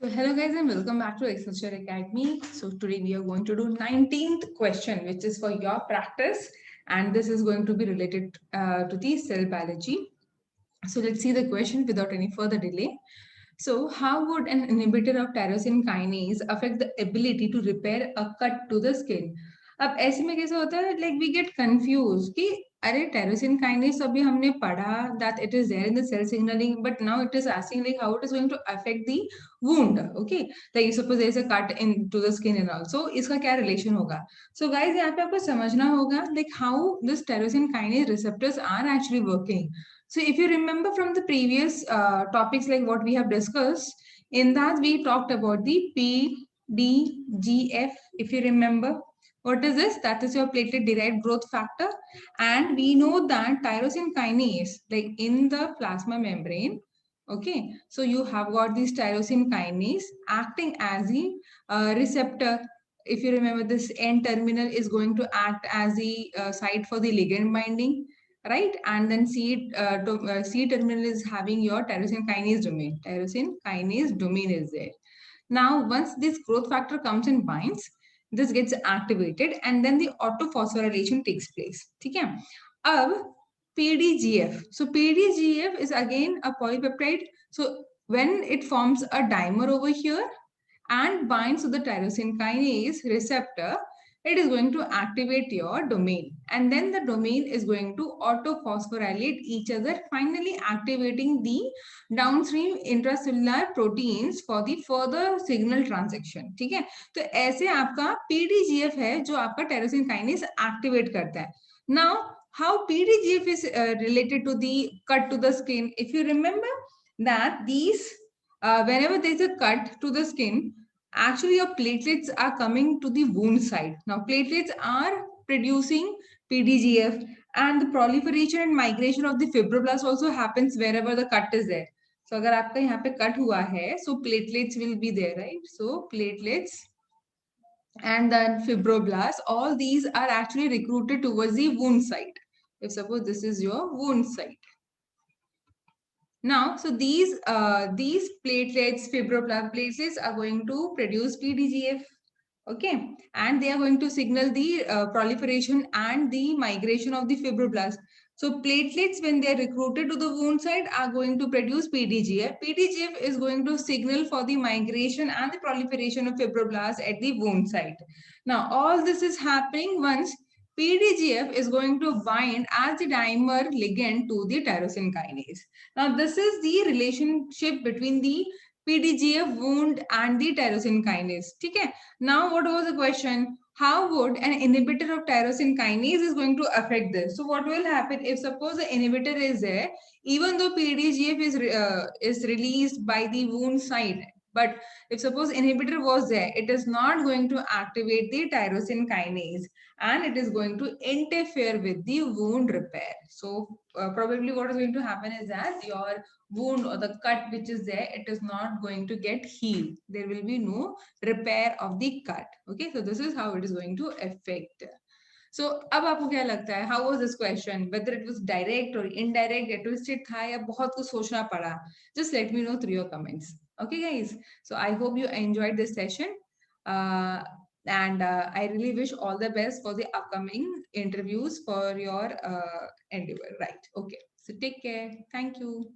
So hello guys and welcome back to Excelsior Academy. So today we are going to do 19th question, which is for your practice, and this is going to be related to the cell biology. So let's see the question without any further delay. So how would an inhibitor of tyrosine kinase affect the ability to repair a cut to the skin? अब ऐसे में कैसे होता है, like we get confused कि अरे tyrosine kinase अभी हमने पढ़ा that it is there in the cell signaling, but now it is asking like how it is going to affect the wound. Okay, like suppose there is a cut into the skin and also इसका क्या relation होगा? So guys यहाँ पे आपको समझना होगा like how this tyrosine kinase receptors are actually working. So if you remember from the previous topics like what we have discussed, in that we talked about the PDGF. If you remember, what is this? That is your platelet derived growth factor. And we know that tyrosine kinase, like in the plasma membrane, okay, so you have got this tyrosine kinase acting as the receptor. If you remember, this N terminal is going to act as the site for the ligand binding, right? And then C terminal is having your tyrosine kinase domain. Tyrosine kinase domain is there. Now, once this growth factor comes and binds, this gets activated and then the autophosphorylation takes place. Okay? Now, PDGF. So PDGF is again a polypeptide. So when it forms a dimer over here and binds to the tyrosine kinase receptor, it is going to activate your domain, and then the domain is going to autophosphorylate each other, finally activating the downstream intracellular proteins for the further signal transaction. ठीक है, तो ऐसे आपका PDGF है जो आपका tyrosine kinase activate करता है. Now how PDGF is related to the cut to the skin? If you remember that these whenever there is a cut to the skin, actually your platelets are coming to the wound side. Now platelets are producing PDGF, and the proliferation and migration of the fibroblast also happens wherever the cut is there. So अगर आपका यहाँ पे cut हुआ है, so platelets will be there, right? So platelets and then fibroblasts, all these are actually recruited towards the wound site. If suppose this is your wound site. Now, so these platelets, fibroblast platelets are going to produce PDGF, okay, and they are going to signal the proliferation and the migration of the fibroblast. So platelets, when they are recruited to the wound site, are going to produce PDGF. PDGF is going to signal for the migration and the proliferation of fibroblasts at the wound site. Now, all this is happening once PDGF is going to bind as the dimer ligand to the tyrosine kinase. Now, this is the relationship between the PDGF wound and the tyrosine kinase. Okay. Now, what was the question? How would an inhibitor of tyrosine kinase is going to affect this? So, what will happen if suppose the inhibitor is there, even though PDGF is released by the wound site, but if suppose inhibitor was there, it is not going to activate the tyrosine kinase and it is going to interfere with the wound repair. So probably what is going to happen is that your wound or the cut which is there, it is not going to get healed. There will be no repair of the cut. Okay, so this is how it is going to affect. So अब आपको क्या लगता है, how was this question, whether it was direct or indirect, या twisted था या बहुत कुछ सोचना पड़ा? Just let me know through your comments. Okay guys, so I hope you enjoyed this session, uh, and I really wish all the best for the upcoming interviews for your endeavor, right? Okay, so take care. Thank you.